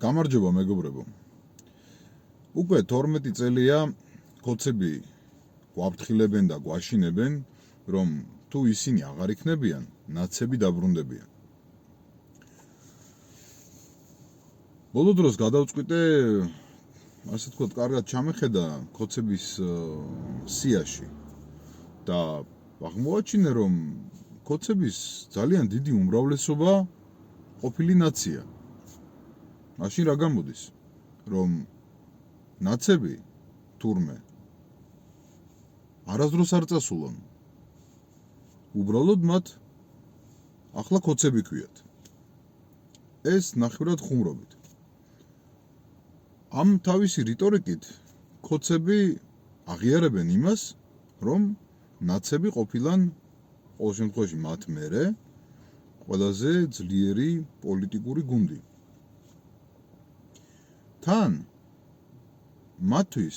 გამარჯობა მეგობრებო. უკვე 12 წელია კოცები გვაფრთხილებენ და გვაშინებენ, რომ თუ ისინი აღარ იქნებიან, ნაცები დაბრუნდებიან. ბოლო დროს გადავწყვიტე, ასე თქვა, კარგად ჩამეხედა კოცების სიაში და აღმოაჩინე, რომ კოცების ძალიან დიდი უმრავლესობა ყოფილი ნაცია. მაშინ რა გამოდის, რომ ნაცები თურმე არასდროს არ წასულან. უბრალოდ მათ ახლა კოცები ქვიათ. ეს ნახევრად ხუმრობით. ამ თავისი რიტორიკით კოცები აღიარებენ იმას, რომ ნაცები ყოფილან ყოველ შემთხვევაში მათ მერე ყველაზე ძლიერი პოლიტიკური გუნდი. თან მათთვის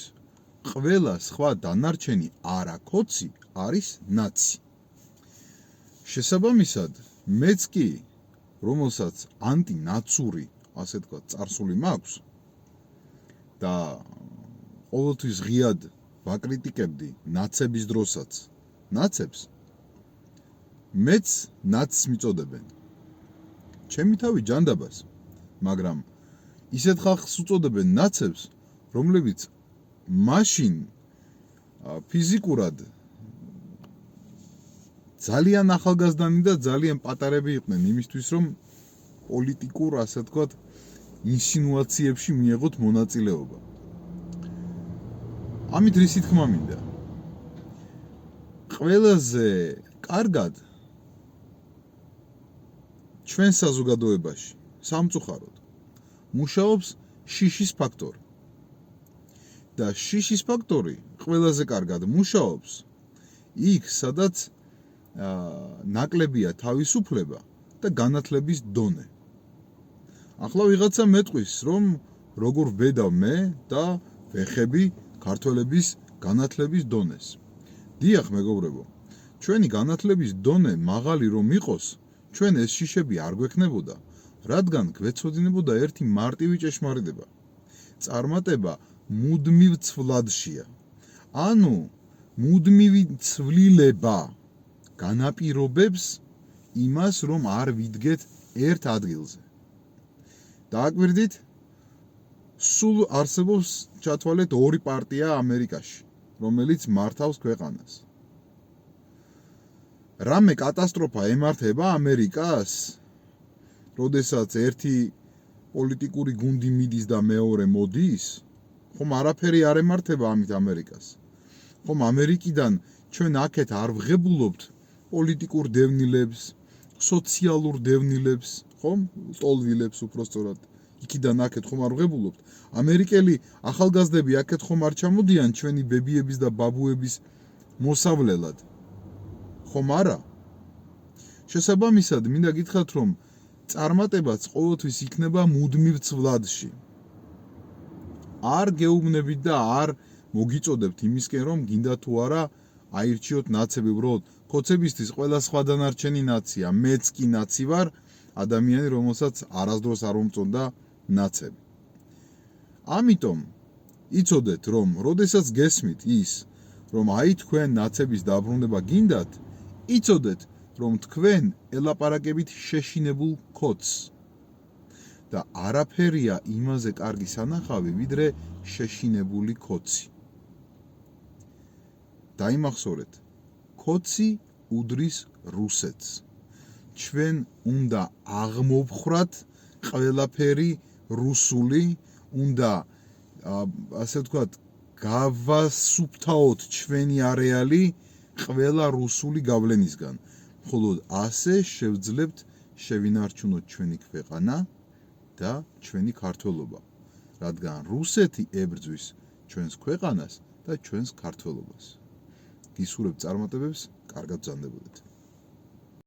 ყველა სხვა დანარჩენი არაკოცი არის ნაცი. შესაბამისად, მეც კი, რომელსაც ანტინაცური, ასე თქვა, წარსული მაქვს და ყოველთვის ღიად ვაკრიტიკებდი ნაცების დროსაც ნაცებს, მეც ნაცს მიწოდებენ. ჩემი თავი ჯანდაბას, მაგრამ ისეთ ხალხს უწოდებენ ნაცებს, რომლებიც მაშინ ფიზიკურად ძალიან ახალგაზრდანი და ძალიან პატარები იყვნენ იმისთვის, რომ პოლიტიკურ, ასე ვთქვათ, ინსინუაციებში მიეღოთ მონაწილეობა. ამით რისი თქმა მინდა? ყველაზე კარგად ჩვენ საზოგადოებაში, სამწუხაროდ, მუშაობს შიშის ფაქტორი. და შიშის ფაქტორი ყველაზე კარგად მუშაობს იქ, სადაც ნაკლებია თავისუფლება და განათლების დონე. ახლა ვიღაცა მეტყვის, რომ როგორ ვბედავ მე და ვეხები ქართველების განათლების დონეს. დიახ, მეგობრებო, ჩვენი განათლების დონე მაღალი რომ იყოს, ჩვენ ეს შიშები არ გვექნებოდა, რადგან გვეცოდინებოდა ერთი მარტივი ჭეშმარიტება. წარმატება მუდმივ ცვლადშია. ანუ მუდმივი ცვლილება განაპირობებს იმას, რომ არ ვიდგეთ ერთ ადგილზე. დააკვირდით, სულ არსებობს, ჩათვალეთ, ორი პარტია ამერიკაში, რომელიც მართავს ქვეყანას. რამე კატასტროფა ემართება ამერიკას, როდესაც ერთი პოლიტიკური გუნდი მიდის და მეორე მოდის, ხომ არაფერი არ ემართება ამით ამერიკას. ხომ ამერიკიდან ჩვენ აქეთ არ ვღებულობთ პოლიტიკურ დევნილებს, სოციალურ დევნილებს, ხომ? ტოლვილებს უпростоრად. იქიდან აქეთ ხომ არ ვღებულობთ? ამერიკელი ახალგაზრდები აქეთ ხომ არ ჩამოდიან ჩვენი ბებიების და ბაბუების მოსავლელად? ხომ არა? შესაბამისად, მინდა გითხრათ, რომ წარმატებაც ყოველთვის იქნება მუდმივ ცვლადში. არ გეუბნებით და არ მოგიწოდებთ იმისკენ, რომ გინდა თუ არა აირჩიოთ ნაცები. უბრალოდ კოცებისთვის ყველა სხვა დანარჩენი ნაცია. მეც კი ნაცი ვარ, ადამიანი, რომელსაც არასდროს არ მომწონდა ნაცები. ამიტომ იცოდეთ, რომ როდესაც გესმით ის, რომ აი თქვენ ნაცების დაბრუნება გინდათ, იცოდეთ, რომ თქვენ ელაპარაკებით შეშინებულ კოცს. და არაფერია იმაზე კარგი სანახავი, ვიდრე შეშინებული კოცი. დაიმახსოვრეთ, კოცი უდრის რუსეთს. ჩვენ უნდა აღმოვხრათ ყველაფერი რუსული, უნდა, ასე ვთქვათ, გავასუფთავოთ ჩვენი არეალი ყველა რუსული გავლენისგან. მხოლოდ ასე შევძლებთ შევინარჩუნოთ ჩვენი ქვეყანა და ჩვენი ქართველობა, რადგან რუსეთი ებრძვის ჩვენს ქვეყანას და ჩვენს ქართველობას. გისურვებთ წარმატებებს, კარგად ბრძანდებოდეთ.